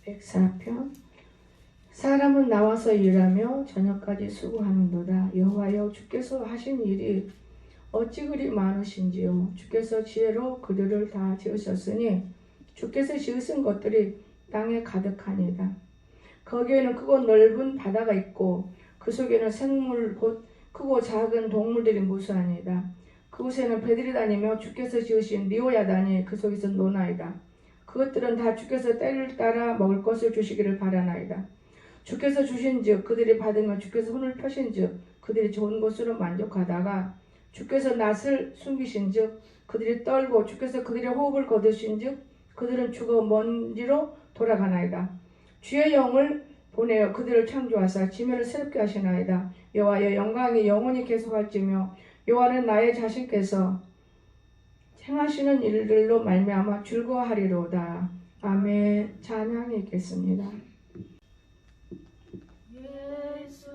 104편. 사람은 나와서 일하며 저녁까지 수고하는도다. 여호와여, 주께서 하신 일이 어찌 그리 많으신지요. 주께서 지혜로 그들을 다 지으셨으니 주께서 지으신 것들이 땅에 가득하니이다. 거기에는 크고 넓은 바다가 있고 그 속에는 생물 곧 크고 작은 동물들이 무수하니이다. 그곳에는 배들이 다니며 주께서 지으신 리오야단이 그 속에서 노나이다. 그것들은 다 주께서 때를 따라 먹을 것을 주시기를 바라나이다. 주께서 주신즉 그들이 받으며 주께서 손을 펴신즉 그들이 좋은 것으로 만족하다가 주께서 낯을 숨기신즉 그들이 떨고 주께서 그들의 호흡을 거두신즉 그들은 죽어 먼지로 돌아가나이다. 주의 영을 보내어 그들을 창조하사 지면을 새롭게 하시나이다. 여호와의 영광이 영원히 계속할지며 여호와는 나의 자신께서 행하시는 일들로 말미암아 즐거워하리로다. 아멘. 찬양이 있겠습니다. 예수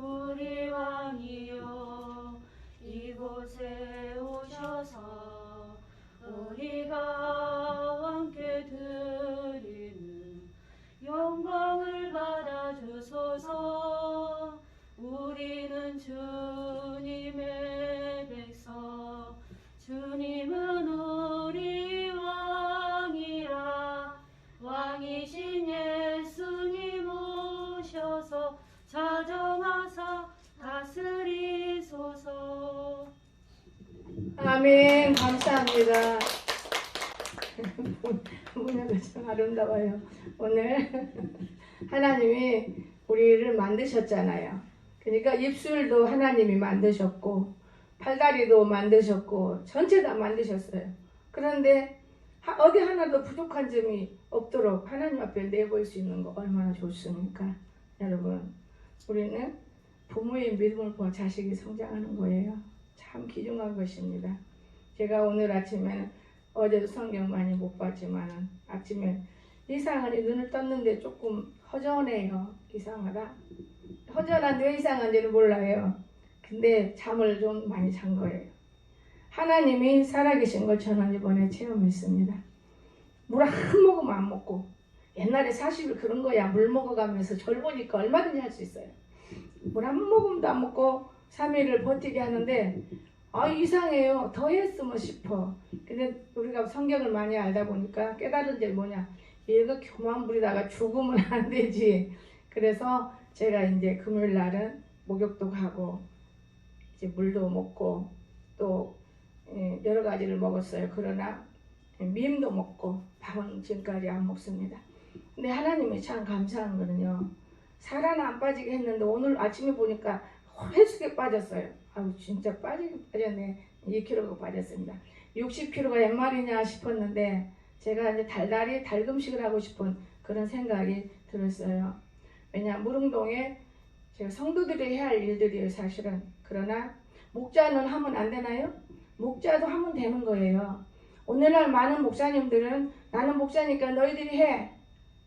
우리 왕이여, 이곳에 오셔서 우리가 왕께 드리는 영광을 받아주소서. 우리는 주님의 백성, 주님은 우리 왕이라. 왕이신 예수님 오셔서 자정하사 다스리소서. 아멘. 감사합니다. 문화가 참 아름다워요. 오늘 하나님이 우리를 만드셨잖아요. 그러니까 입술도 하나님이 만드셨고 팔다리도 만드셨고 전체 다 만드셨어요. 그런데 어디 하나도 부족한 점이 없도록 하나님 앞에 내볼 수 있는 거 얼마나 좋습니까? 여러분, 우리는 부모의 믿음을 보아 자식이 성장하는 거예요. 참 귀중한 것입니다. 제가 오늘 아침에, 어제도 성경 많이 못 봤지만 아침에 이상하니 눈을 떴는데 조금 허전해요. 이상하다. 허전한 왜 이상한지는 몰라요. 근데 잠을 좀 많이 잔 거예요. 하나님이 살아계신 걸 저는 이번에 체험했습니다. 물 한 모금 안 먹고, 옛날에 40일 그런 거야. 물 먹어가면서 절 보니까 얼마든지 할 수 있어요. 물 한 모금도 안 먹고 3일을 버티게 하는데 이상해요. 더 했으면 싶어. 근데 우리가 성경을 많이 알다 보니까 깨달은 게 뭐냐, 얘가 교만 부리다가 죽으면 안 되지. 그래서 제가 이제 금요일 날은 목욕도 가고 이제 물도 먹고 또 여러 가지를 먹었어요. 그러나 밈도 먹고 밥은 지금까지 안 먹습니다. 근데 하나님이 참 감사한 거는요, 살 하나 안 빠지게 했는데 오늘 아침에 보니까 홀쭉에 빠졌어요. 아우, 진짜 빠지긴 빠졌네. 2kg가 빠졌습니다. 60kg가 웬 말이냐 싶었는데 제가 이제 달달이 달금식을 하고 싶은 그런 생각이 들었어요. 왜냐, 무릉동에 제가 성도들이 해야 할 일들이에요, 사실은. 그러나 목자는 하면 안 되나요? 목자도 하면 되는 거예요. 오늘날 많은 목사님들은 나는 목사니까 너희들이 해,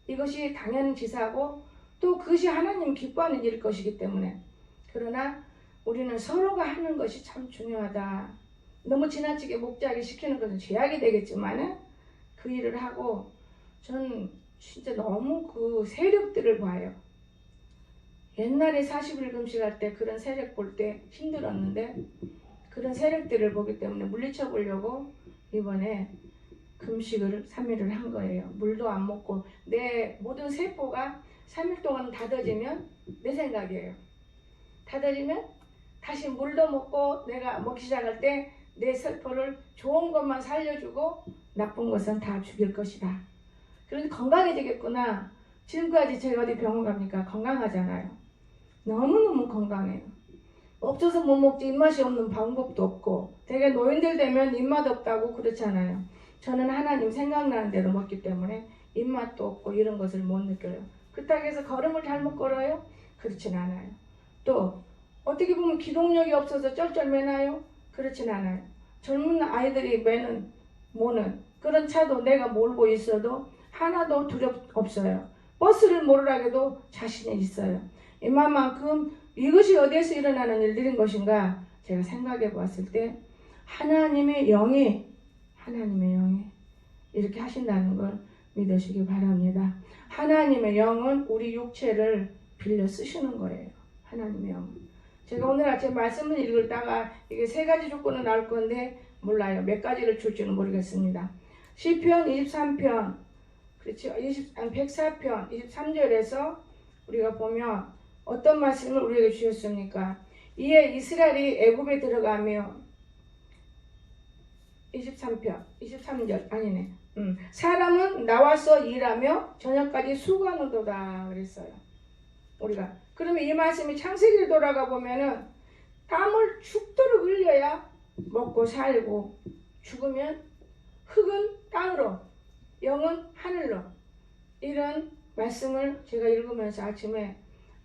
이것이 당연지사고 또 그것이 하나님 기뻐하는 일일 것이기 때문에. 그러나 우리는 서로가 하는 것이 참 중요하다. 너무 지나치게 목자에게 시키는 것은 죄악이 되겠지만 그 일을 하고, 저는 진짜 너무 그 세력들을 봐요. 옛날에 40일 금식할 때 그런 세력 볼 때 힘들었는데 그런 세력들을 보기 때문에 물리쳐 보려고 이번에 금식을 3일을 한 거예요. 물도 안 먹고 내 모든 세포가 3일 동안 닫아지면, 내 생각이에요, 닫아지면 다시 물도 먹고 내가 먹기 시작할 때 내 세포를 좋은 것만 살려주고 나쁜 것은 다 죽일 것이다. 그런데 건강해지겠구나. 지금까지 제가 어디 병원 갑니까? 건강하잖아요. 너무너무 건강해요. 없어서 못 먹지, 입맛이 없는 방법도 없고, 되게 노인들 되면 입맛 없다고 그렇잖아요. 저는 하나님 생각나는 대로 먹기 때문에 입맛도 없고 이런 것을 못 느껴요. 그렇다고 해서 걸음을 잘못 걸어요? 그렇진 않아요. 또 어떻게 보면 기동력이 없어서 쩔쩔매나요? 그렇진 않아요. 젊은 아이들이 매는 모는 그런 차도 내가 몰고 있어도 하나도 없어요. 버스를 몰으라고도 자신이 있어요. 이만큼 이것이 어디에서 일어나는 일들인 것인가 제가 생각해 보았을 때 하나님의 영이 이렇게 하신다는 걸 믿으시기 바랍니다. 하나님의 영은 우리 육체를 빌려 쓰시는 거예요. 하나님의 영은. 제가 오늘 아침 말씀을 읽다가 이게 3가지 조건은 나올 건데 몰라요. 몇 가지를 줄지는 모르겠습니다. 시편 23편, 그렇죠. 104편 23절에서 우리가 보면 어떤 말씀을 우리에게 주셨습니까? 이에 이스라엘이 애굽에 들어가며 23절 아니네. 사람은 나와서 일하며 저녁까지 수고하는도다 그랬어요. 우리가 그러면 이 말씀이 창세기를 돌아가 보면은 땀을 죽도록 흘려야 먹고 살고, 죽으면 흙은 땅으로, 영은 하늘로, 이런 말씀을 제가 읽으면서 아침에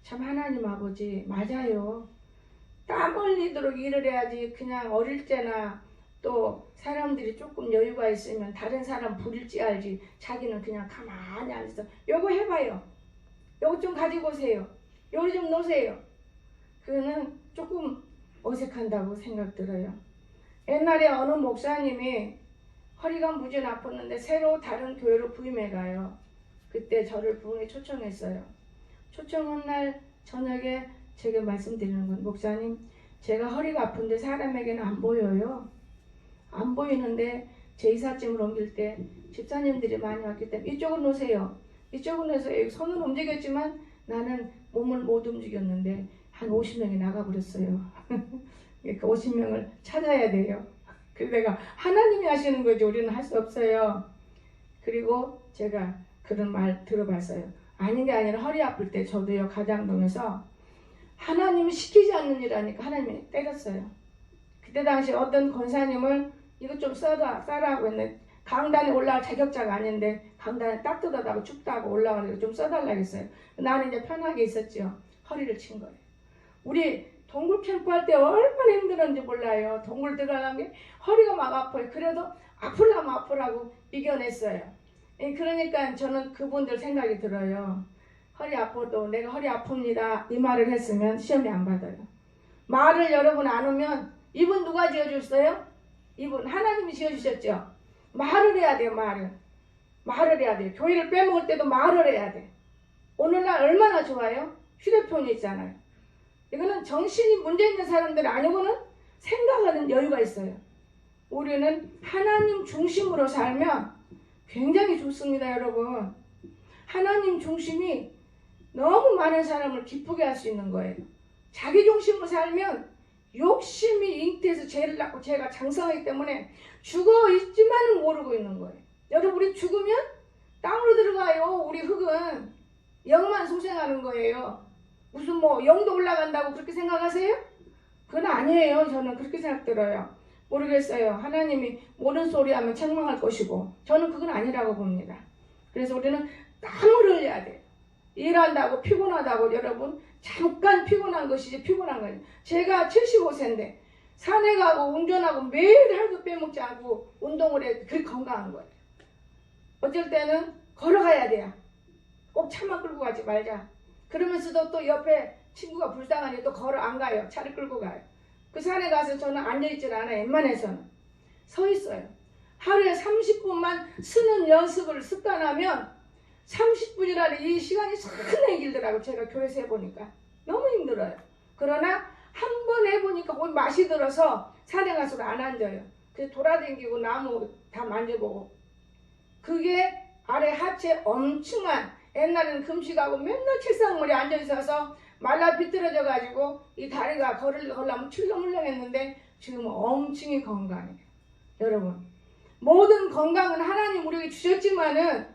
참 하나님 아버지 맞아요. 땀 흘리도록 일을 해야지. 그냥 어릴 때나 또 사람들이 조금 여유가 있으면 다른 사람 부릴지 알지, 자기는 그냥 가만히 앉아서 요거 해봐요, 요거 좀 가지고 오세요, 요리 좀 놓으세요. 그거는 조금 어색한다고 생각 들어요. 옛날에 어느 목사님이 허리가 무지 아팠는데 새로 다른 교회로 부임해가요. 그때 저를 부흥에 초청했어요. 초청한 날 저녁에 제가 말씀드리는 건, 목사님 제가 허리가 아픈데 사람에게는 안 보여요. 안 보이는데 제 이삿짐을 옮길 때 집사님들이 많이 왔기 때문에 이쪽으로 놓으세요. 이쪽으로 해서 손을 움직였지만 나는 몸을 못 움직였는데 한 50명이 나가버렸어요. 그 50명을 찾아야 돼요. 그래서 내가 하나님이 하시는 거지 우리는 할 수 없어요. 그리고 제가 그런 말 들어봤어요. 아닌 게 아니라 허리 아플 때 저도요, 가장동에서 하나님이 시키지 않는 일 하니까 하나님이 때렸어요. 그때 당시 어떤 권사님을 이것 좀 써라고 했는데 강단에 올라갈 자격자가 아닌데 강단에 따뜻하다고 춥다고 올라가려고 좀 써달라고 했어요. 나는 이제 편하게 있었죠. 허리를 친 거예요. 우리 동굴 캠프 할 때 얼마나 힘들었는지 몰라요. 동굴 들어가는 게 허리가 막 아파요. 그래도 아프려면 아프라고 이겨냈어요. 그러니까 저는 그분들 생각이 들어요. 허리 아파도 내가 허리 아픕니다 이 말을 했으면 시험이 안 받아요. 말을 여러분 안 하면 입은 누가 지어줬어요? 입은 하나님이 지어주셨죠. 말을 해야 돼요. 말을 해야 돼요. 교회를 빼먹을 때도 말을 해야 돼. 오늘날 얼마나 좋아요? 휴대폰이 있잖아요. 이거는 정신이 문제 있는 사람들 아니고는 생각하는 여유가 있어요. 우리는 하나님 중심으로 살면 굉장히 좋습니다. 여러분, 하나님 중심이 너무 많은 사람을 기쁘게 할 수 있는 거예요. 자기 중심으로 살면 욕심이 잉태해서 죄를 낳고 죄가 장성하기 때문에 죽어 있지만은 모르고 있는 거예요. 여러분, 우리 죽으면 땅으로 들어가요. 우리 흙은 영만 소생하는 거예요. 무슨 뭐 영도 올라간다고 그렇게 생각하세요? 그건 아니에요. 저는 그렇게 생각 들어요. 모르겠어요. 하나님이 모든 소리 하면 책망할 것이고, 저는 그건 아니라고 봅니다. 그래서 우리는 땀을 흘려야 돼요. 일한다고 피곤하다고 여러분, 잠깐 피곤한 것이지 피곤한 거예요. 제가 75세인데 산에 가고 운전하고 매일 하루도 빼먹지 않고 운동을 해. 그렇게 건강한 거예요. 어쩔 때는 걸어가야 돼요. 꼭 차만 끌고 가지 말자. 그러면서도 또 옆에 친구가 불쌍하니 또 걸어 안 가요. 차를 끌고 가요. 그 산에 가서 저는 앉아있질 않아요. 웬만해서는 서 있어요. 하루에 30분만 쓰는 연습을 습관하면 30분이라는 이 시간이 상당히 길더라고요. 제가 교회에서 해보니까 너무 힘들어요. 그러나 한 번 해보니까 온 맛이 들어서 산에 가서도 안 앉아요. 그래서 돌아다니고 나무 다 만져보고, 그게 아래 하체 엄청난, 옛날에는 금식하고 맨날 책상머리에 앉아있어서 말라 비틀어져 가지고 이 다리가 걸으려면 출렁출렁했는데 지금은 엄청히 건강해요. 여러분, 모든 건강은 하나님 우리에게 주셨지만은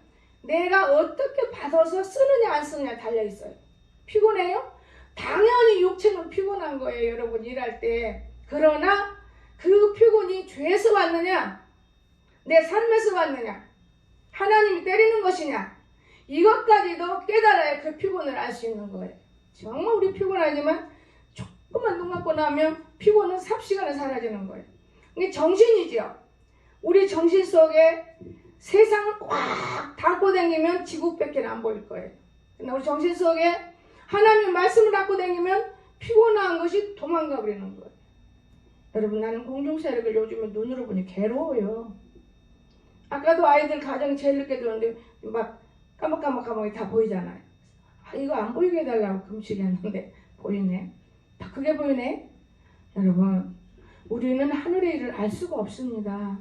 내가 어떻게 받아서 쓰느냐 안 쓰느냐 달려있어요. 피곤해요? 당연히 육체는 피곤한 거예요. 여러분, 일할 때. 그러나 그 피곤이 죄에서 왔느냐, 내 삶에서 왔느냐, 하나님이 때리는 것이냐, 이것까지도 깨달아야 그 피곤을 알 수 있는 거예요. 정말 우리 피곤하지만 조금만 눈 감고 나면 피곤은 삽시간에 사라지는 거예요. 이게 정신이죠. 우리 정신 속에 세상을 꽉 닫고 다니면 지구밖에 안 보일 거예요. 근데 우리 정신 속에 하나님 말씀을 갖고 다니면 피곤한 것이 도망가 버리는 거예요. 여러분, 나는 공중세력을 요즘에 눈으로 보니 괴로워요. 아까도 아이들 가정이 제일 늦게 들었는데 막 까먹까먹까먹이 다 보이잖아요. 아, 이거 안 보이게 해달라고 금식했는데 보이네. 다 크게 보이네. 여러분, 우리는 하늘의 일을 알 수가 없습니다.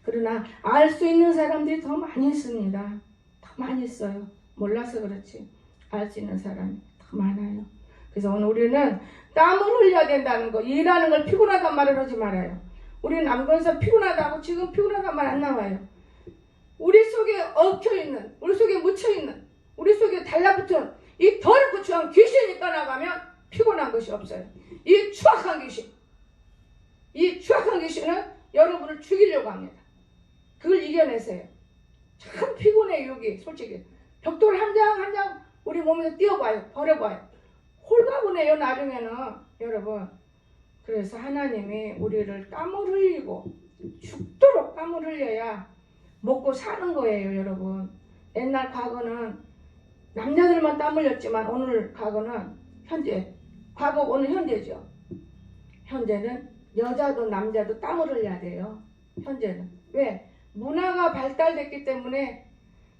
그러나 알 수 있는 사람들이 더 많이 있습니다. 더 많이 있어요. 몰라서 그렇지. 알 수 있는 사람이 더 많아요. 그래서 오늘 우리는 땀을 흘려야 된다는 거, 일하는 걸 피곤하단 말을 하지 말아요. 우리는 남건서 피곤하다고 지금 피곤하단 말 안 나와요. 우리 속에 얽혀있는, 우리 속에 묻혀있는, 우리 속에 달라붙은 이 더럽고 추한 귀신이 떠나가면 피곤한 것이 없어요. 이 추악한 귀신은 여러분을 죽이려고 합니다. 그걸 이겨내세요. 참 피곤해요. 여기 솔직히 벽돌 한 장 한 장 우리 몸에서 띄워봐요. 버려봐요. 홀가분해요 나중에는. 여러분, 그래서 하나님이 우리를 땀을 흘리고 죽도록 땀을 흘려야 먹고 사는 거예요. 여러분, 옛날 과거는 남자들만 땀 흘렸지만 오늘 과거는 과거 오늘 현재죠. 현재는 여자도 남자도 땀을 흘려야 돼요. 현재는. 왜? 문화가 발달됐기 때문에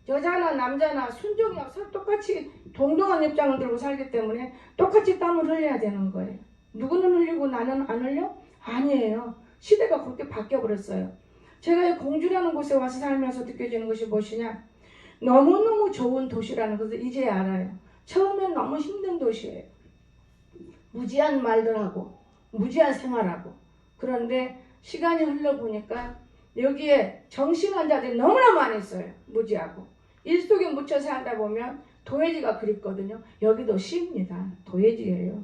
여자나 남자나 순종이 없어 똑같이 동등한 입장을 들고 살기 때문에 똑같이 땀을 흘려야 되는 거예요. 누구는 흘리고 나는 안 흘려? 아니에요. 시대가 그렇게 바뀌어버렸어요. 제가 이 공주라는 곳에 와서 살면서 느껴지는 것이 무엇이냐? 너무너무 좋은 도시라는 것을 이제 알아요. 처음엔 너무 힘든 도시예요. 무지한 말들하고 무지한 생활하고. 그런데 시간이 흘러보니까 여기에 정신환자들이 너무나 많이 있어요. 무지하고. 일 속에 묻혀 살다 보면 도회지가 그립거든요. 여기도 시입니다. 도회지예요.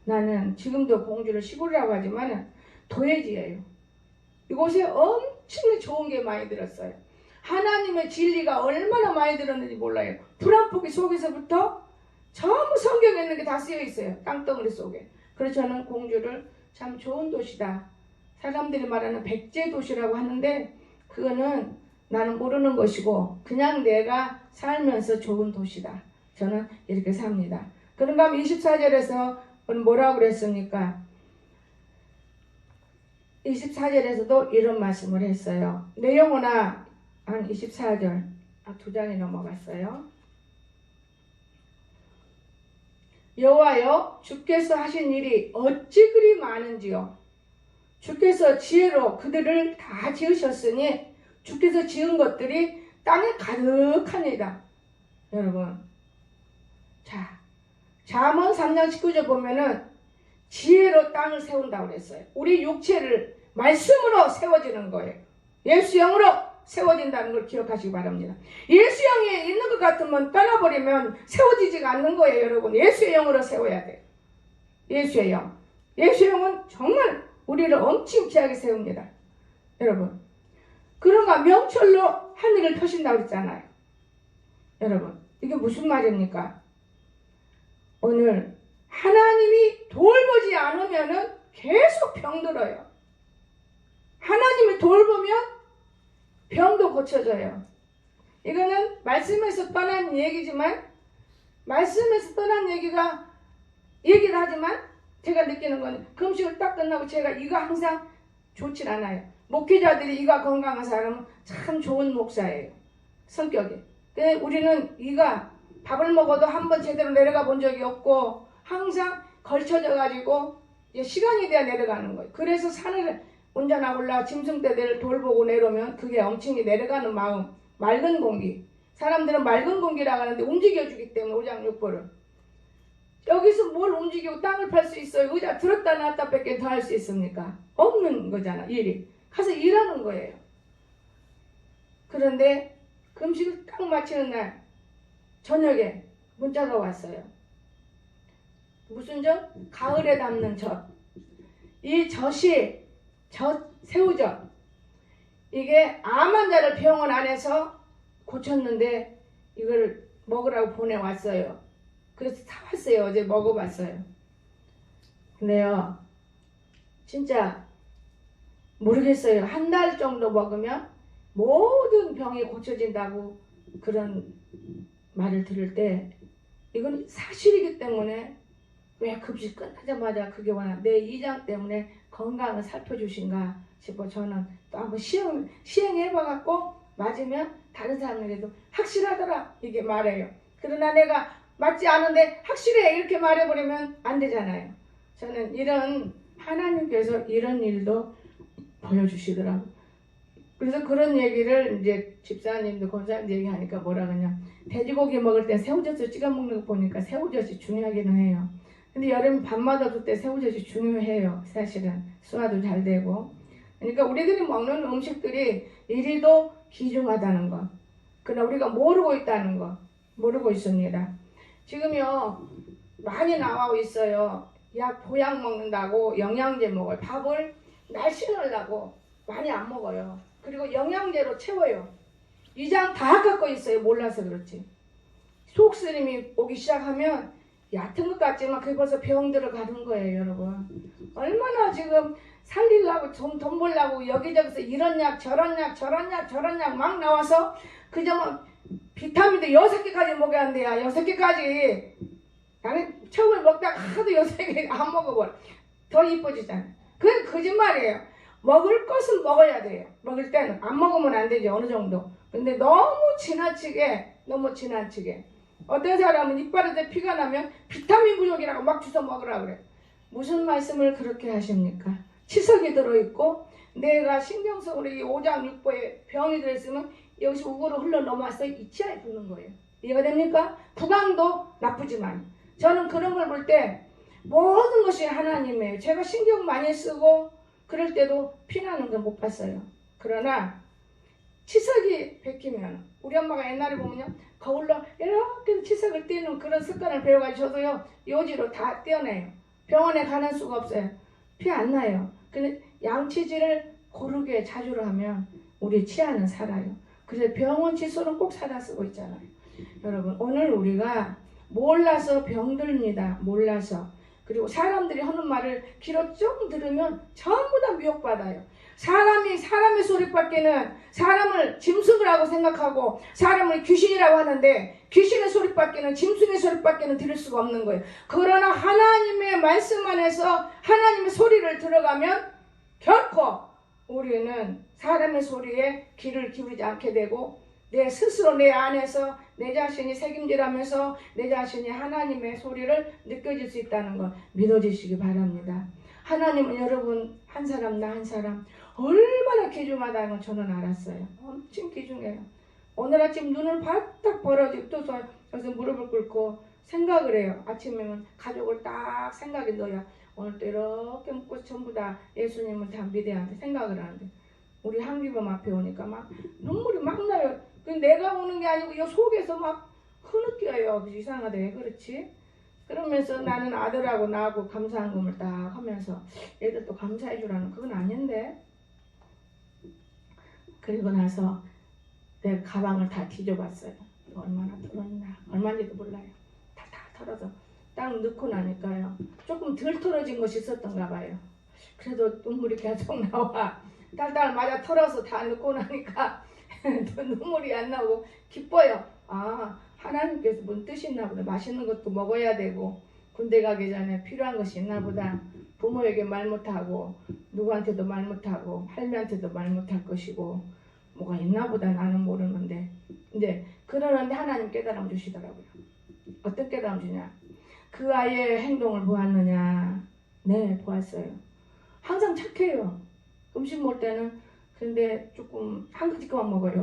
나는 지금도 공주를 시골이라고 하지만 도회지예요. 이곳에 엄청 좋은 게 많이 들었어요. 하나님의 진리가 얼마나 많이 들었는지 몰라요. 불안포기 속에서부터 전부 성경에 있는 게 다 쓰여 있어요. 땅덩어리 속에. 그래서 저는 공주를 참 좋은 도시다. 사람들이 말하는 백제 도시라고 하는데 그거는 나는 모르는 것이고 그냥 내가 살면서 좋은 도시다. 저는 이렇게 삽니다. 그런가 하면 24절에서 뭐라고 그랬습니까? 24절에서도 이런 말씀을 했어요. 내 영혼아, 한 24절, 두 장이 넘어갔어요. 여호와여, 주께서 하신 일이 어찌 그리 많은지요. 주께서 지혜로 그들을 다 지으셨으니 주께서 지은 것들이 땅에 가득하니이다. 여러분, 자, 잠언 3장 19절 보면은 지혜로 땅을 세운다고 그랬어요. 우리 육체를 말씀으로 세워지는 거예요. 예수 영으로 세워진다는 걸 기억하시기 바랍니다. 예수 영에 있는 것 같으면 떠나버리면 세워지지가 않는 거예요. 여러분, 예수의 영으로 세워야 돼요. 예수의 영. 예수의 영은 정말 우리를 엄청 귀하게 세웁니다. 여러분, 그런가 명철로 하늘을 펴신다고 그랬잖아요. 여러분, 이게 무슨 말입니까? 오늘 하나님이 돌보지 않으면은 계속 병들어요. 하나님이 돌보면 병도 고쳐져요. 이거는 말씀에서 떠난 얘기지만, 말씀에서 떠난 얘기를 하지만 제가 느끼는 건 금식을 딱 끝나고 제가 이가 항상 좋진 않아요. 목회자들이 이가 건강한 사람은 참 좋은 목사예요. 성격이. 근데 우리는 이가 밥을 먹어도 한번 제대로 내려가 본 적이 없고 항상 걸쳐져 가지고 시간이 돼야 내려가는 거예요. 그래서 산을 운전하고 올라 짐승떼들을 돌보고 내려오면 그게 엄청이 내려가는 마음, 맑은 공기. 사람들은 맑은 공기라고 하는데 움직여주기 때문에 오장육부를. 여기서 뭘 움직이고 땅을 팔 수 있어요? 의자 들었다 놨다 뺏게 더 할 수 있습니까? 없는 거잖아, 일이. 가서 일하는 거예요. 그런데 금식을 딱 마치는 날 저녁에 문자가 왔어요. 무슨 젖? 가을에 담는 젖. 이 젖이 새우젓. 이게 암 환자를 병원 안에서 고쳤는데 이걸 먹으라고 보내왔어요. 그래서 사왔어요. 어제 먹어봤어요. 근데요, 진짜 모르겠어요. 한 달 정도 먹으면 모든 병이 고쳐진다고 그런 말을 들을 때 이건 사실이기 때문에 왜 급식 끝나자마자 그게 와나 내 이장 때문에 건강을 살펴주신가 싶어 저는 또 한번 시행해봐갖고 맞으면 다른 사람에게도 확실하더라 이게 말해요. 그러나 내가 맞지 않은데 확실해 이렇게 말해버리면 안 되잖아요. 저는 이런 하나님께서 이런 일도 보여주시더라고. 그래서 그런 얘기를 이제 집사님도 권사님도 얘기하니까 뭐라 그러냐. 돼지고기 먹을 때 새우젓을 찍어 먹는 거 보니까 새우젓이 중요하기는 해요. 근데 여름 밤마다 올 때 새우젓이 중요해요. 사실은 소화도 잘 되고. 그러니까 우리들이 먹는 음식들이 이리도 귀중하다는 것. 그러나 우리가 모르고 있다는 것. 모르고 있습니다. 지금요 많이 나와 있어요. 보약 먹는다고 영양제 먹어요. 밥을 날씬하려고 많이 안 먹어요. 그리고 영양제로 채워요. 위장 다 갖고 있어요. 몰라서 그렇지. 속쓰림이 오기 시작하면 얕은 것 같지만 그게 벌써 병들어 가는 거예요, 여러분. 얼마나 지금 살리려고 돈 벌려고 여기저기서 이런 약 저런 약 저런 약 저런 약 막 나와서 그저 뭐 비타민도 6개까지 먹어야 한대요. 6개까지. 나는 처음에 먹다가 하도 6개 안 먹어버려. 더 이뻐지잖아. 그건 거짓말이에요. 먹을 것은 먹어야 돼요. 먹을 때는 안 먹으면 안 되죠. 어느 정도. 근데 너무 지나치게 어떤 사람은 이빨에서 피가 나면 비타민 부족이라고 막 주워 먹으라 그래. 무슨 말씀을 그렇게 하십니까? 치석이 들어있고 내가 신경성으로 이 오장 육부에 병이 들어있으면 여기서 우거로 흘러 넘어와서 이 치아에 붙는 거예요. 이해가 됩니까? 구강도 나쁘지만 저는 그런 걸 볼 때 모든 것이 하나님이에요. 제가 신경 많이 쓰고 그럴 때도 피나는 걸 못 봤어요. 그러나 치석이 베끼면 우리 엄마가 옛날에 보면요 거울로 이렇게 치석을 떼는 그런 습관을 배워가지고 저도요 요지로 다 떼어내요. 병원에 가는 수가 없어요. 피 안 나요. 근데 양치질을 고르게 자주로 하면 우리 치아는 살아요. 그래서 병원 칫솔은 꼭 사다 쓰고 있잖아요. 여러분 오늘 우리가 몰라서 병들입니다. 몰라서. 그리고 사람들이 하는 말을 귀로 쭉 들으면 전부 다 미혹받아요. 사람의 소리밖에는 사람을 짐승이라고 생각하고 사람을 귀신이라고 하는데 귀신의 소리밖에는 짐승의 소리밖에는 들을 수가 없는 거예요. 그러나 하나님의 말씀 안에서 하나님의 소리를 들어가면 결코 우리는 사람의 소리에 귀를 기울이지 않게 되고 내 스스로 내 안에서 내 자신이 책임지라면서 내 자신이 하나님의 소리를 느껴질 수 있다는 걸 믿어주시기 바랍니다. 하나님은 여러분 한 사람 나 한 사람 얼마나 귀중하다는 걸 저는 알았어요. 엄청 귀중해요. 오늘 아침 눈을 바짝 벌어지고 또 여기서 무릎을 꿇고 생각을 해요. 아침에는 가족을 딱 생각에 넣어야 오늘 또 이렇게 묶고 전부 다 예수님을 다 믿어야 돼 생각을 하는데 우리 한기범 앞에 오니까 막 눈물이 막 나요. 내가 우는 게 아니고 이 속에서 막 흐느껴요. 이상하대. 그렇지? 그러면서 나는 아들하고 나하고 감사한금을 딱 하면서 애들도 감사해 주라는 그건 아닌데. 그리고 나서 내 가방을 다 뒤져봤어요. 얼마나 털었나 얼마인지도 몰라요. 다 털어서 딱 넣고 나니까요. 조금 덜 털어진 것이 있었던가 봐요. 그래도 눈물이 계속 나와. 딸딸 맞아 털어서 다 넣고 나니까 눈물이 안 나오고 기뻐요. 아 하나님께서 뭔 뜻이 있나 보다. 맛있는 것도 먹어야 되고 군대 가기 전에 필요한 것이 있나 보다. 부모에게 말 못하고 누구한테도 말 못하고 할매한테도 말 못할 것이고 뭐가 있나 보다 나는 모르는데 이제 그러는데 하나님 깨달음 주시더라고요. 어떤 깨달음 주냐. 그 아이의 행동을 보았느냐. 네 보았어요. 항상 착해요. 음식 먹을 때는 근데 조금 한 그릇만 먹어요.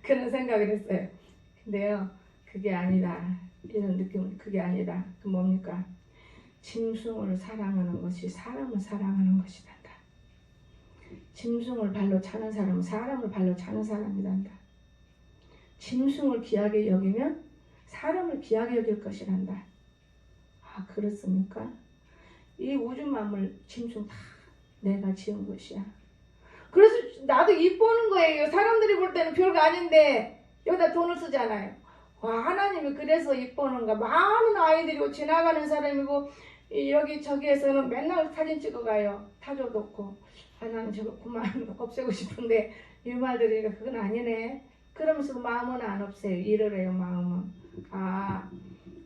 그런 생각을 했어요. 근데요 그게 아니다. 이런 느낌은 그게 아니다. 그 뭡니까? 짐승을 사랑하는 것이 사람을 사랑하는 것이란다. 짐승을 발로 차는 사람은 사람을 발로 차는 사람이란다. 짐승을 귀하게 여기면 사람을 귀하게 여길 것이란다. 아 그렇습니까? 이 우주 만물 짐승 다 내가 지은 것이야. 그래서 나도 이뻐는 거예요. 사람들이 볼 때는 별거 아닌데 여기다 돈을 쓰잖아요. 와 하나님이 그래서 이뻐는가. 많은 아이들이고 지나가는 사람이고 여기저기에서는 맨날 사진 찍어가요. 타조도 없고 하나님 저거 그만 없애고 싶은데 이 말 들으니까 그건 아니네. 그러면서 마음은 안 없애요. 일을 해요 마음은. 아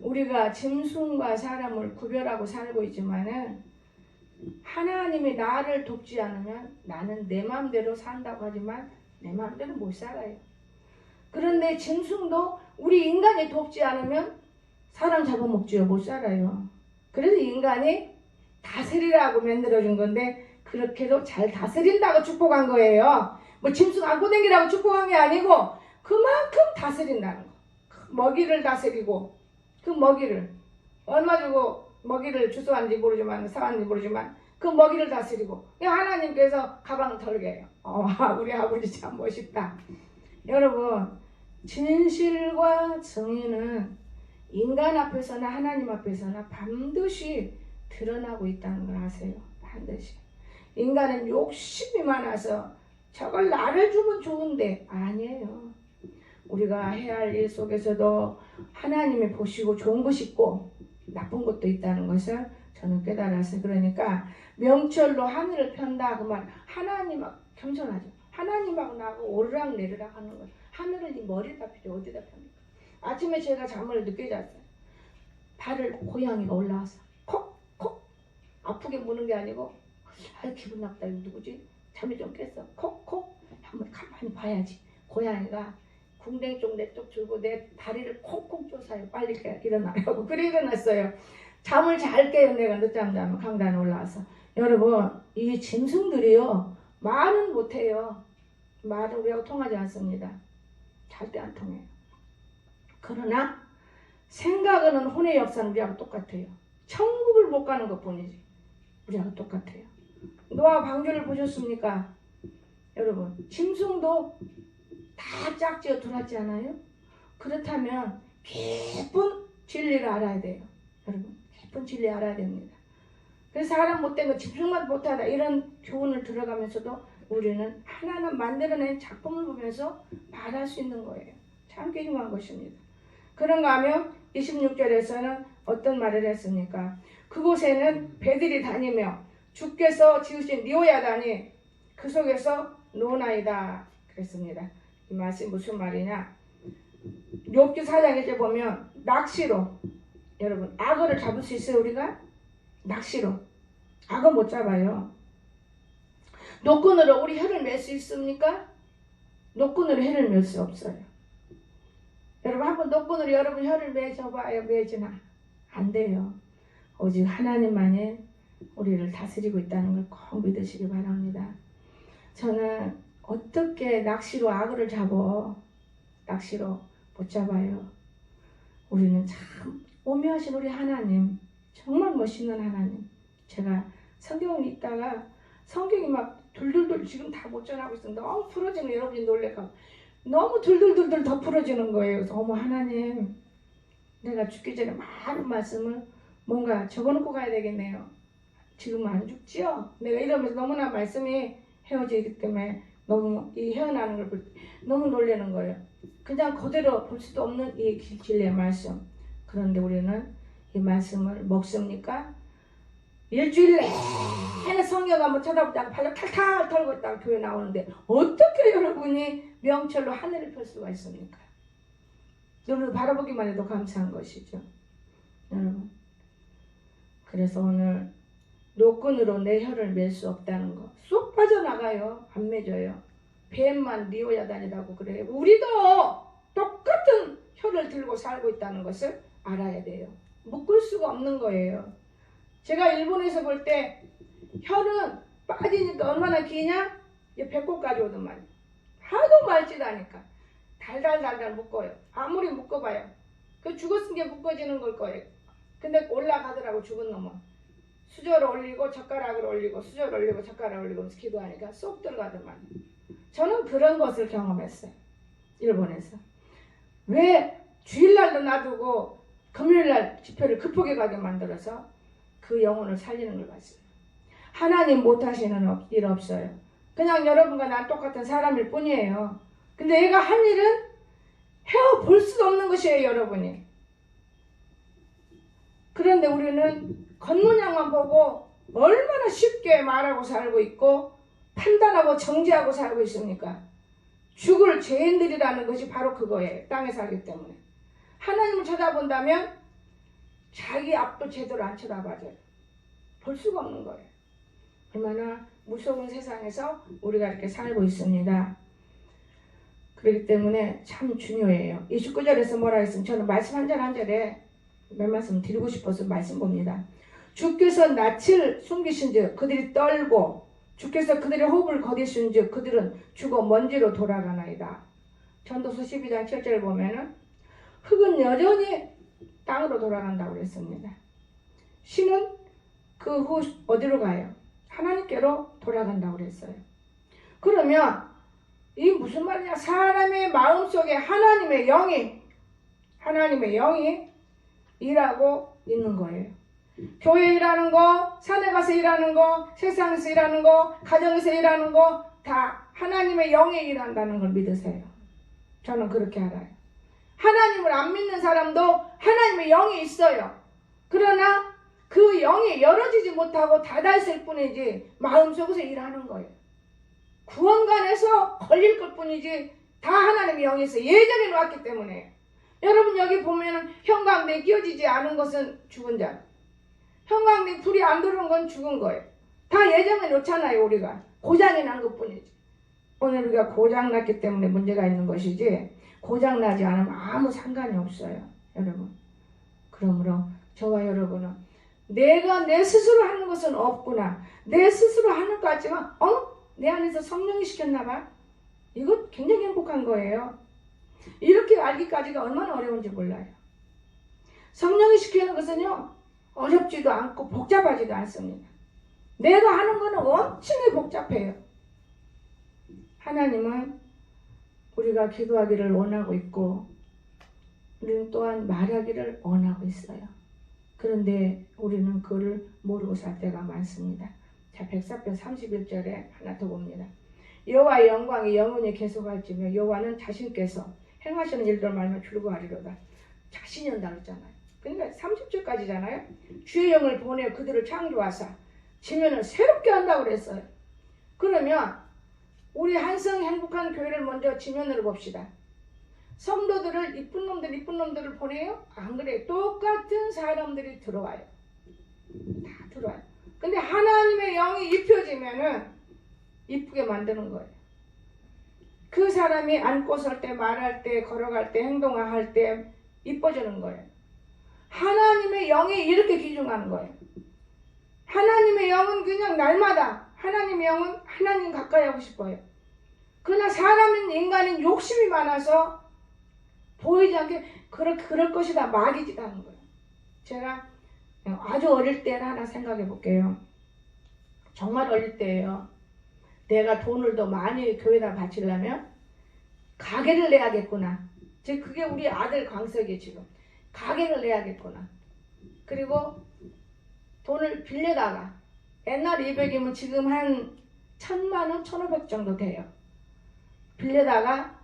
우리가 짐승과 사람을 구별하고 살고 있지만은 하나님이 나를 돕지 않으면 나는 내 마음대로 산다고 하지만 내 마음대로 못 살아요. 그런데 짐승도 우리 인간이 돕지 않으면 사람 잡아먹지요. 못 살아요. 그래서 인간이 다스리라고 만들어준 건데 그렇게도 잘 다스린다고 축복한 거예요. 뭐 짐승 안고 다니라고 축복한 게 아니고 그만큼 다스린다는 거. 먹이를 다스리고 그 먹이를 얼마 주고 먹이를 주소한지 모르지만 사왔는지 모르지만 그 먹이를 다스리고 하나님께서 가방 털게 해요. 우리 아버지 참 멋있다. 여러분 진실과 정의는 인간 앞에서나 하나님 앞에서나 반드시 드러나고 있다는 걸 아세요. 반드시. 인간은 욕심이 많아서 저걸 나를 주면 좋은데 아니에요. 우리가 해야 할 일 속에서도 하나님이 보시고 좋은 것이 있고 나쁜 것도 있다는 것을 저는 깨달았어요. 그러니까 명철로 하늘을 편다 그 말 하나님하고 겸손하죠. 하나님하고 나하고 오르락 내리락 하는 거예요. 하늘은 이 머리에다 피죠. 어디다 펴니까. 아침에 제가 잠을 늦게 잤어요. 발을 고양이가 올라와서 콕콕 아프게 무는 게 아니고 기분 나쁘다. 이거 누구지? 잠이 좀 깼어. 콕콕 한번 가만히 봐야지. 고양이가 궁뎅이 쪽 내 쪽 들고 내 다리를 콕콕 쫓아요. 빨리 일어나라고. 그래 일어났어요. 잠을 잘 깨요. 내가 늦잠 자면 강단에 올라와서. 여러분 이 짐승들이요 말은 못해요. 말은 우리하고 통하지 않습니다. 절대 안 통해요. 그러나 생각은 혼의 역사는 우리하고 똑같아요. 천국을 못 가는 것 뿐이지 우리하고 똑같아요. 노아 방주를 보셨습니까? 여러분 짐승도 다 짝지어 들어왔지 않아요? 그렇다면 깊은 진리를 알아야 돼요. 여러분 깊은 진리 알아야 됩니다. 그래서 사람 못된 거 짐승만 못하다 이런 교훈을 들어가면서도 우리는 하나하나 만들어낸 작품을 보면서 말할 수 있는 거예요. 참 귀중한 것입니다. 그런가 하면 26절에서는 어떤 말을 했습니까? 그곳에는 배들이 다니며 주께서 지으신 니오야단이 그 속에서 노나이다 그랬습니다. 이 말씀이 무슨 말이냐? 욥기 4장에 보면 낚시로 여러분 악어를 잡을 수 있어요 우리가? 낚시로 악어 못 잡아요. 노끈으로 우리 혀를 맬 수 있습니까? 노끈으로 혀를 맬 수 없어요. 여러분 한번 노끈으로 여러분 혀를 매줘봐요. 매지나 안 돼요. 오직 하나님만이 우리를 다스리고 있다는 걸 꼭 믿으시기 바랍니다. 저는 어떻게 낚시로 악어를 잡어? 낚시로 못 잡아요. 우리는 참 오묘하신 우리 하나님, 정말 멋있는 하나님. 제가 성경을 읽다가 성경이 막 둘둘둘 지금 다 못 전하고 있어. 너무 풀어지는 거 여러분이 놀래까 너무 둘둘둘둘 더 풀어지는 거예요. 그래서 어머 하나님 내가 죽기 전에 많은 말씀을 뭔가 적어놓고 가야 되겠네요. 지금 안 죽지요? 내가 이러면서 너무나 말씀이 헤어지기 때문에 너무 이 헤어나는 걸 볼 때 너무 놀라는 거예요. 그냥 그대로 볼 수도 없는 이 진리의 말씀. 그런데 우리는 이 말씀을 먹습니까? 일주일 내내 성경 한번 쳐다보다가 발로 탈탈 털고 있다가 교회 나오는데 어떻게 여러분이 명철로 하늘을 펼 수가 있습니까? 여러분 바라보기만 해도 감사한 것이죠. 여러분 그래서 오늘 노끈으로 내 혀를 맬 수 없다는 거 쏙 빠져나가요. 안 맺어요. 뱀만 니오야단이라고 그래요. 우리도 똑같은 혀를 들고 살고 있다는 것을 알아야 돼요. 묶을 수가 없는 거예요. 제가 일본에서 볼 때 혀는 빠지니까 얼마나 기냐? 배꼽까지 오더만. 하도 말짓하니까 달달달달 묶어요. 아무리 묶어봐요. 그 죽었은 게 묶어지는 걸 거예요. 근데 올라가더라고 죽은 놈은. 수저를 올리고 젓가락을 올리고 수저를 올리고 젓가락을 올리고 기도하니까 쏙 들어가더만. 저는 그런 것을 경험했어요. 일본에서. 왜 주일날도 놔두고 금요일날 집회를 급하게 가게 만들어서 그 영혼을 살리는 걸 봤어요. 하나님 못하시는 일 없어요. 그냥 여러분과 난 똑같은 사람일 뿐이에요. 근데 얘가 한 일은 헤어볼 수도 없는 것이에요. 여러분이. 그런데 우리는 겉모양만 보고 얼마나 쉽게 말하고 살고 있고 판단하고 정죄하고 살고 있습니까? 죽을 죄인들이라는 것이 바로 그거예요. 땅에 살기 때문에. 하나님을 쳐다본다면 자기 앞도 제대로 안 쳐다봐줘요. 볼 수가 없는 거예요. 얼마나 무서운 세상에서 우리가 이렇게 살고 있습니다. 그렇기 때문에 참 중요해요. 29절에서 뭐라 했으면 저는 말씀 한 절 한 절에 몇 말씀 드리고 싶어서 말씀 봅니다. 주께서 낯을 숨기신즉 그들이 떨고 주께서 그들의 호흡을 거두신즉 그들은 죽어 먼지로 돌아가나이다. 전도서 12장 7절 보면은 흙은 여전히 땅으로 돌아간다고 그랬습니다. 신은 그 후 어디로 가요? 하나님께로 돌아간다고 그랬어요. 그러면 이 무슨 말이냐? 사람의 마음속에 하나님의 영이 일하고 있는 거예요. 교회 일하는 거, 산에 가서 일하는 거, 세상에서 일하는 거, 가정에서 일하는 거 다 하나님의 영이 일한다는 걸 믿으세요. 저는 그렇게 알아요. 하나님을 안 믿는 사람도 하나님의 영이 있어요. 그러나 그 영이 열어지지 못하고 닫아있을 뿐이지 마음속에서 일하는 거예요. 구원관에서 걸릴 것 뿐이지 다 하나님의 영이 있어요. 예정에 놓았기 때문에. 여러분 여기 보면은 형광등이 끼워지지 않은 것은 죽은 자. 형광등 불이 안 들어온 건 죽은 거예요. 다 예정에 놓잖아요. 우리가. 고장이 난 것 뿐이지. 오늘 우리가 고장 났기 때문에 문제가 있는 것이지 고장 나지 않으면 아무 상관이 없어요. 여러분. 그러므로 저와 여러분은 내가 내 스스로 하는 것은 없구나. 내 스스로 하는 것 같지만 내 안에서 성령이 시켰나 봐. 이거 굉장히 행복한 거예요. 이렇게 알기까지가 얼마나 어려운지 몰라요. 성령이 시키는 것은요. 어렵지도 않고 복잡하지도 않습니다. 내가 하는 거는 엄청나게 복잡해요. 하나님은 우리가 기도하기를 원하고 있고 우리는 또한 말하기를 원하고 있어요. 그런데 우리는 그를 모르고 살 때가 많습니다. 자, 104편 31절에 하나 더 봅니다. 여호와의 영광이 영원히 계속할지며 여호와는 자신께서 행하시는 일들을 말하며 즐거워하리로다. 자신이 한다고 했잖아요. 그러니까 30절까지잖아요. 주의 영을 보내어 그들을 창조하사 지면을 새롭게 한다고 그랬어요. 그러면 우리 한성 행복한 교회를 먼저 지면으로 봅시다. 성도들을 이쁜 놈들을 보내요? 안 그래요. 똑같은 사람들이 들어와요. 다 들어와요. 근데 하나님의 영이 입혀지면은 이쁘게 만드는 거예요. 그 사람이 앉고 설 때, 말할 때, 걸어갈 때, 행동할 때 이뻐지는 거예요. 하나님의 영이 이렇게 기중하는 거예요. 하나님의 영은 그냥 날마다 하나님의 영은 하나님 가까이 하고 싶어요. 그러나 사람인 인간은 욕심이 많아서 보이지 않게 그럴 것이다 막이지다는 거예요. 제가 아주 어릴 때 하나 생각해 볼게요. 정말 어릴 때예요. 내가 돈을 더 많이 교회에다 바치려면 가게를 내야겠구나. 즉 그게 우리 아들 광석이 지금 가게를 내야겠구나. 그리고 돈을 빌려다가 옛날 200이면 지금 한 1000만원, 1500 정도 돼요. 빌려다가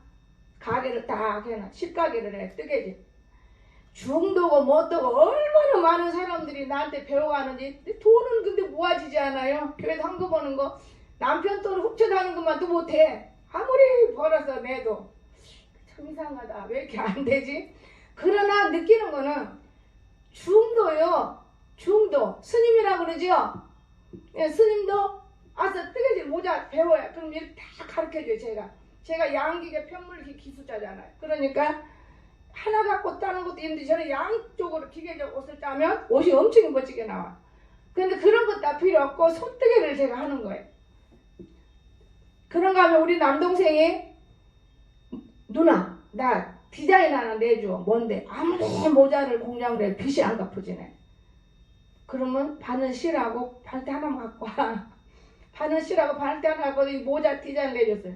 가게를 딱 해놔. 식가게를 해. 뜨개질. 중도고 못도고 얼마나 많은 사람들이 나한테 배워가는지. 돈은 근데 모아지지 않아요. 교회에서 한거 버는 거. 남편 돈 훔쳐다는 것만도 못해. 아무리 벌어서 내도. 참 이상하다. 왜 이렇게 안 되지? 그러나 느끼는 거는 중도요. 중도. 스님이라고 그러죠? 예, 스님도 와서 뜨개질 모자 배워요. 그럼 이렇게 다 가르쳐줘요. 제가 양기계 편물 기수자잖아요. 그러니까 하나 갖고 따는 것도 있는데 저는 양쪽으로 기계적 옷을 짜면 옷이 엄청 멋지게 나와. 그런데 그런 것 다 필요 없고 손뜨개를 제가 하는 거예요. 그런가 하면 우리 남동생이 누나 나 디자인 하나 내줘. 뭔데? 아무리 모자를 공장으로 해 빚이 안 갚아지네. 그러면 반은 실하고 반대 하나만 갖고 와. 반은 실하고 반대 하나 갖고 이 모자 디자인 내줬어요.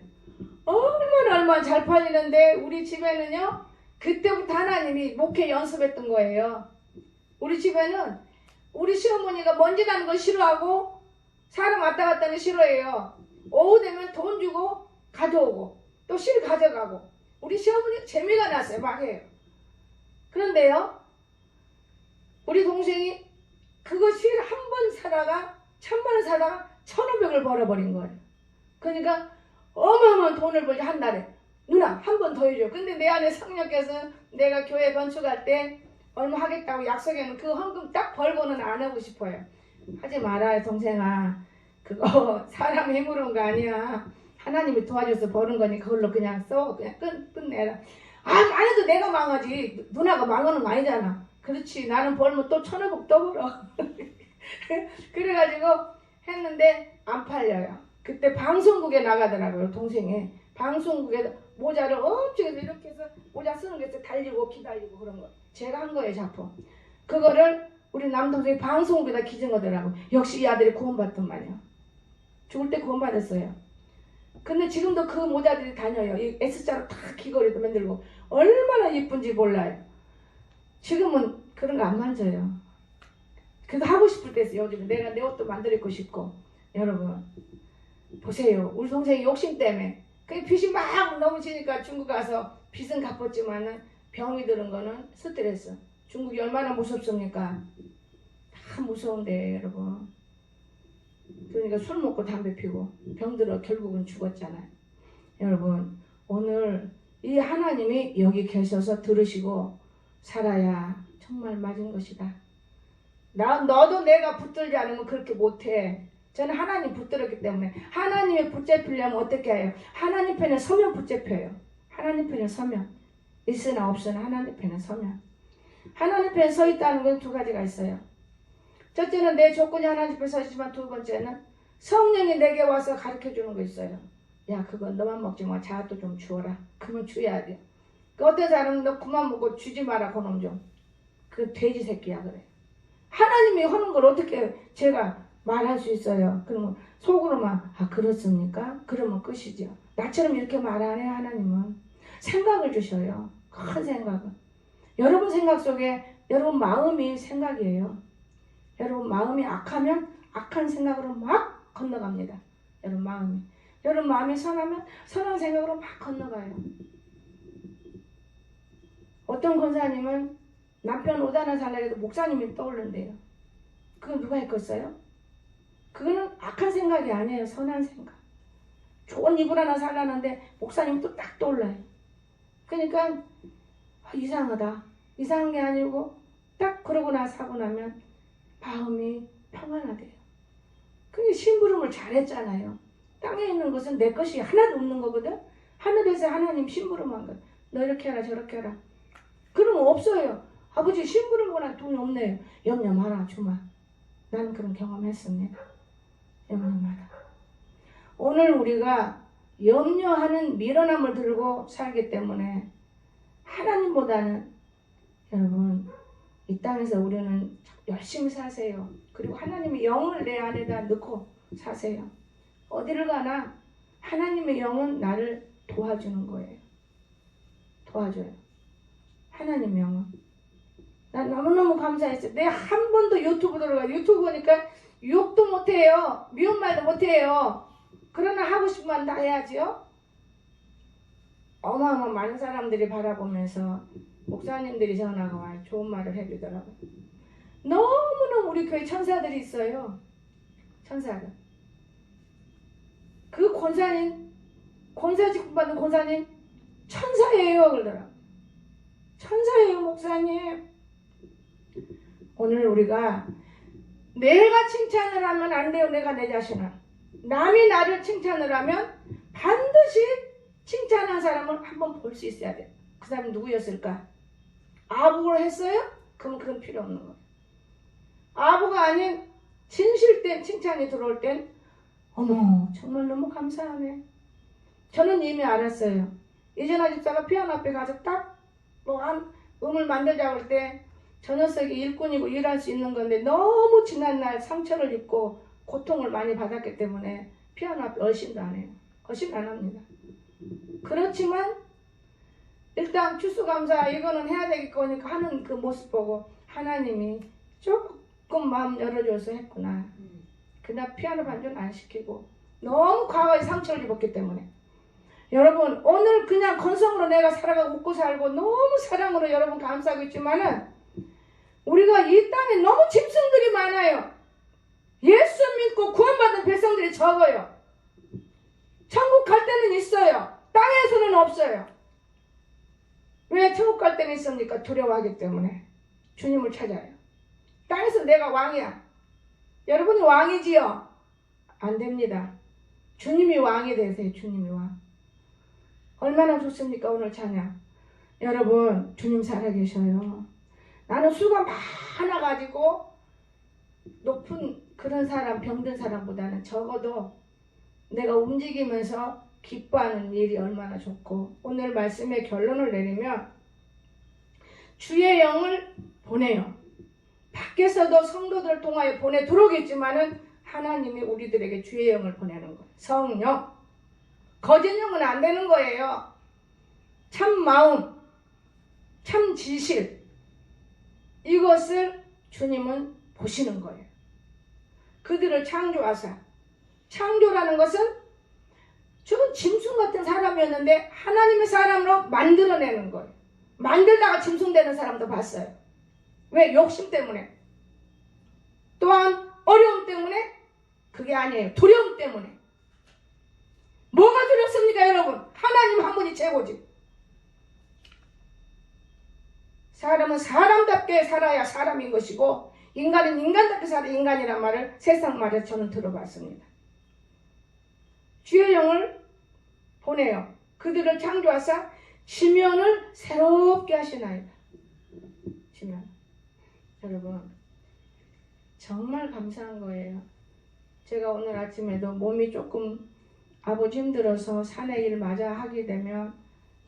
얼마나 잘 팔리는데 우리 집에는요. 그때부터 하나님이 목회 연습했던 거예요. 우리 집에는 우리 시어머니가 먼지 나는 거 싫어하고 사람 왔다 갔다 하는 거 싫어해요. 오후 되면 돈 주고 가져오고 또 실 가져가고 우리 시어머니 재미가 났어요. 막 해요. 그런데요. 우리 동생이 그거 실 한 번 사다가 1000만원 사다가 1500을 벌어버린 거예요. 그러니까 어마어마한 돈을 벌지 한 달에. 누나 한 번 더 해줘. 근데 내 안에 성령께서 내가 교회 건축할 때 얼마 하겠다고 약속해놓은 그 헌금 딱 벌고는 안 하고 싶어요. 하지 말아요 동생아. 그거 사람 힘으로 온 거 아니야. 하나님이 도와줘서 버는 거니 그걸로 그냥 써. 그냥 끝내라. 만약에 내가 망하지. 누나가 망하는 거 아니잖아. 그렇지. 나는 벌면 또 1,500 또 벌어. 그래가지고 했는데 안 팔려요. 그때 방송국에 나가더라고요. 동생이. 방송국에 모자를 엄청 해서 이렇게 해서 모자 쓰는 게 있어요. 달리고 기다리고 그런 거. 제가 한 거예요. 작품. 그거를 우리 남동생이 방송국에다 기증 거더라고. 역시 이 아들이 구원받던만요. 죽을 때 구원받았어요. 근데 지금도 그 모자들이 다녀요. 이 S자로 탁 귀걸이도 만들고 얼마나 예쁜지 몰라요. 지금은 그런 거 안 만져요. 그래도 하고 싶을 때 있어요. 요즘 내가 내 옷도 만들어 입고 싶고. 여러분 보세요. 우리 동생이 욕심 때문에 그 빚이 막 넘치니까 중국 가서 빚은 갚았지만은 병이 드는 거는 스트레스. 중국이 얼마나 무섭습니까? 다 무서운데 여러분. 그러니까 술 먹고 담배 피고 병들어 결국은 죽었잖아요. 여러분 오늘 이 하나님이 여기 계셔서 들으시고 살아야 정말 맞은 것이다. 너도 내가 붙들지 않으면 그렇게 못해. 저는 하나님 붙들었기 때문에 하나님이 붙잡히려면 어떻게 해요? 하나님 편에 서면 붙잡혀요. 하나님 편에 서면 있으나 없으나 하나님 편에 서면 하나님 편에 서 있다는 건 2가지가 있어요. 첫째는 내 조건이 하나님 앞에 서 있지만 2번째는 성령이 내게 와서 가르쳐주는 거 있어요. 야 그건 너만 먹지 마. 자도 좀 주어라. 그러면 줘야 돼. 그 어떤 사람은 너 그만 먹고 주지 마라 그놈 좀. 그 돼지 새끼야 그래. 하나님이 하는 걸 어떻게 제가 말할 수 있어요. 그러면 속으로만 그렇습니까? 그러면 끝이죠. 나처럼 이렇게 말 안 해요. 하나님은 생각을 주셔요. 큰 생각은. 여러분 생각 속에 여러분 마음이 생각이에요. 여러분 마음이 악하면 악한 생각으로 막 건너갑니다. 여러분 마음이 선하면 선한 생각으로 막 건너가요. 어떤 권사님은 남편 옷 하나 살려고 해도 목사님이 떠오른대요. 그건 누가 했겠어요? 그거는 악한 생각이 아니에요. 선한 생각. 좋은 이불 하나 살라는데 목사님이 또 딱 떠올라요. 그러니까 이상하다. 이상한 게 아니고 딱 그러고 사고 나면 마음이 평안하대요. 그게 심부름을 잘했잖아요. 땅에 있는 것은 내 것이 하나도 없는 거거든. 하늘에서 하나님 심부름한 것. 너 이렇게 해라 저렇게 해라. 그러면 없어요. 아버지 심부름보다 돈이 없네요. 염려 마라 주마. 나는 그런 경험했습니다. 염려 마라. 오늘 우리가 염려하는 미련함을 들고 살기 때문에 하나님보다는 여러분 이 땅에서 우리는 열심히 사세요. 그리고 하나님의 영을 내 안에다 넣고 사세요. 어디를 가나 하나님의 영은 나를 도와주는 거예요. 도와줘요. 하나님의 영은. 난 너무너무 감사했어요. 내가 한 번도 유튜브 들어가 유튜브 보니까 욕도 못해요. 미운 말도 못해요. 그러나 하고 싶은 말 다 해야지요. 어마어마 많은 사람들이 바라보면서 목사님들이 전화가 와요. 좋은 말을 해주더라고요. 너무너무 우리 교회 천사들이 있어요. 천사들. 그 권사직 받는 권사님 천사예요. 그러더라고요. 천사예요 목사님. 오늘 우리가 내가 칭찬을 하면 안 돼요. 내가 내 자신을. 남이 나를 칭찬을 하면 반드시 칭찬한 사람을 한번 볼 수 있어야 돼요. 그 사람이 누구였을까? 아부를 했어요? 그럼 그건 필요 없는 거예요. 아부가 아닌 진실된 칭찬이 들어올 땐 어머 정말 너무 감사하네. 저는 이미 알았어요. 이전화 집사가 피아노 앞에 가서 딱 음을 만들자고 할 때 저 녀석이 일꾼이고 일할 수 있는 건데 너무 지난 날 상처를 입고 고통을 많이 받았기 때문에 피아노 앞에 얼씬도 안 해요. 얼씬 안 합니다. 그렇지만 일단 추수감사 이거는 해야 되겠거니까 하는 그 모습 보고 하나님이 조금 마음 열어줘서 했구나. 그냥 피아노 반주는 안 시키고 너무 과거에 상처를 입었기 때문에 여러분 오늘 그냥 건성으로 내가 살아가고 웃고 살고 너무 사랑으로 여러분 감사하고 있지만은 우리가 이 땅에 너무 짐승들이 많아요. 예수 믿고 구원받은 백성들이 적어요. 천국 갈 때는 있어요. 땅에서는 없어요. 왜 천국 갈 때는 있습니까? 두려워하기 때문에. 주님을 찾아요. 땅에서 내가 왕이야. 여러분이 왕이지요? 안 됩니다. 주님이 왕이 되세요. 주님이 왕. 얼마나 좋습니까? 오늘 찬양. 여러분, 주님 살아계셔요. 나는 수가 많아가지고 높은 그런 사람, 병든 사람보다는 적어도 내가 움직이면서 기뻐하는 일이 얼마나 좋고, 오늘 말씀의 결론을 내리면 주의 영을 보내요. 밖에서도 성도들을 통하여 보내 들어오겠지만은 하나님이 우리들에게 주의 영을 보내는 거예요. 성령. 거짓 영은 안 되는 거예요. 참 마음, 참 지실, 이것을 주님은 보시는 거예요. 그들을 창조하사. 창조라는 것은 저건 짐승 같은 사람이었는데 하나님의 사람으로 만들어내는 거예요. 만들다가 짐승 되는 사람도 봤어요. 왜? 욕심 때문에. 또한 어려움 때문에? 그게 아니에요. 두려움 때문에. 뭐가 두렵습니까, 여러분? 하나님 한 분이 최고지. 사람은 사람답게 살아야 사람인 것이고, 인간은 인간답게 살아야 인간이란 말을 세상 말에 저는 들어봤습니다. 주의 영을 보내요. 그들을 창조하사 지면을 새롭게 하시나이다. 지면. 여러분, 정말 감사한 거예요. 제가 오늘 아침에도 몸이 조금 아버지 힘들어서 산에 일 마저 하게 되면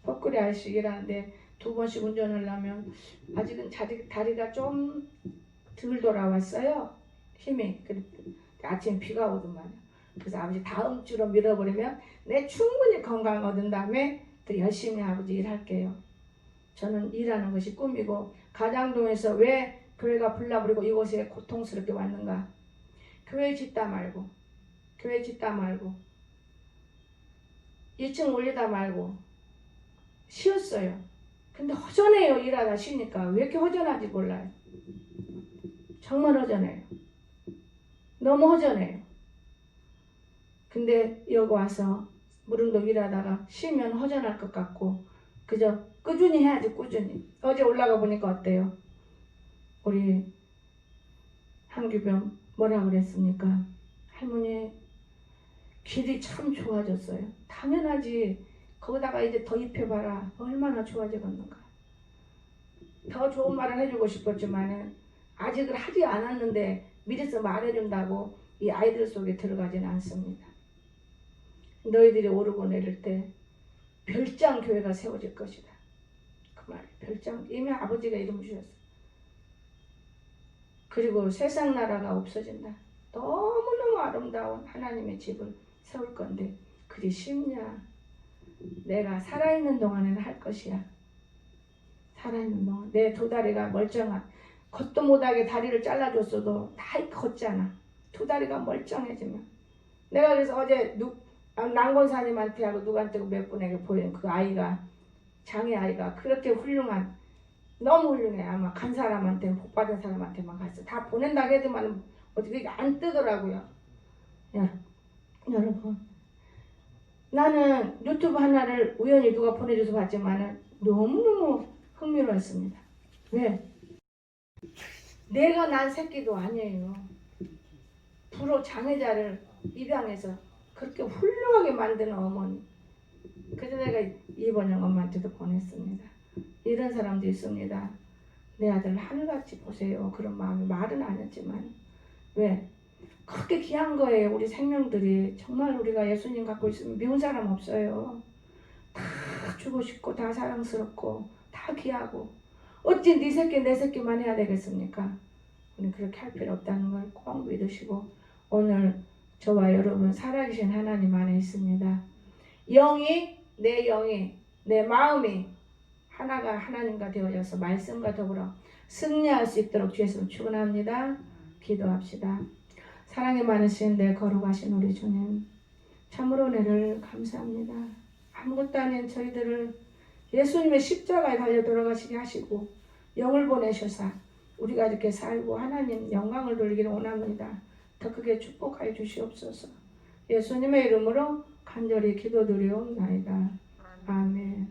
뻐꾸리 알씩이라는데 2번씩 운전을 하면 아직은 다리가 좀 덜 돌아왔어요. 힘이. 아침 비가 오더만요. 그래서 아버지 다음 주로 밀어버리면 내 충분히 건강 얻은 다음에 또 열심히 아버지 일할게요. 저는 일하는 것이 꿈이고, 가장동에서 왜 교회가 불나버리고 이곳에 고통스럽게 왔는가. 교회 짓다 말고 2층 올리다 말고 쉬었어요. 근데 허전해요. 일하다 쉬니까. 왜 이렇게 허전한지 몰라요. 정말 허전해요. 너무 허전해요. 근데 여기 와서 무릉도 일하다가 쉬면 허전할 것 같고, 그저 꾸준히 해야지. 꾸준히. 어제 올라가 보니까 어때요? 우리 한규병 뭐라 그랬습니까? 할머니 길이 참 좋아졌어요. 당연하지. 거기다가 이제 더 입혀봐라. 얼마나 좋아지겠는가. 더 좋은 말을 해주고 싶었지만은 아직은 하지 않았는데 미리서 말해준다고 이 아이들 속에 들어가지는 않습니다. 너희들이 오르고 내릴 때 별장 교회가 세워질 것이다. 그 말, 별장. 이미 아버지가 이름 주셨어. 그리고 세상 나라가 없어진다. 너무너무 아름다운 하나님의 집을 세울 건데 그리 쉽냐. 내가 살아있는 동안에는 할 것이야. 살아있는 동안. 내 두 다리가 멀쩡한, 걷도 못하게 다리를 잘라줬어도 다 걷잖아. 두 다리가 멀쩡해지면. 내가 그래서 어제 난권사님한테 하고 누구한테 몇 분에게 보인 그 아이가, 장애 아이가 그렇게 훌륭한, 너무 훌륭해. 아마 간 사람한테는, 복 받은 사람한테만 갔어. 다 보낸다고 해도만 어떻게 안 뜨더라고요. 여러분, 나는 유튜브 하나를 우연히 누가 보내줘서 봤지만은 너무너무 흥미로웠습니다. 왜? 내가 난 새끼도 아니에요. 불어 장애자를 입양해서 그렇게 훌륭하게 만드는 어머니. 그래서 내가 이번영 엄마한테도 보냈습니다. 이런 사람도 있습니다. 내 아들 하늘같이 보세요. 그런 마음이 말은 안 했지만. 왜? 그렇게 귀한 거예요. 우리 생명들이. 정말 우리가 예수님 갖고 있으면 미운 사람 없어요. 다 주고 싶고 다 사랑스럽고 다 귀하고. 어찌 네 새끼 내 새끼만 해야 되겠습니까? 우리 그렇게 할 필요 없다는 걸 꼭 믿으시고, 오늘 저와 여러분 살아계신 하나님 안에 있습니다. 내 영이, 내 마음이 하나가 하나님과 되어져서 말씀과 더불어 승리할 수 있도록 주 예수님 축원합니다. 기도합시다. 사랑이 많으신 내 거룩하신 우리 주님, 참으로 은혜를 감사합니다. 아무것도 아닌 저희들을 예수님의 십자가에 달려 돌아가시게 하시고 영을 보내셔서 우리가 이렇게 살고 하나님 영광을 돌리기를 원합니다. 더 크게 축복하여 주시옵소서. 예수님의 이름으로 간절히 기도드리옵나이다. 아멘.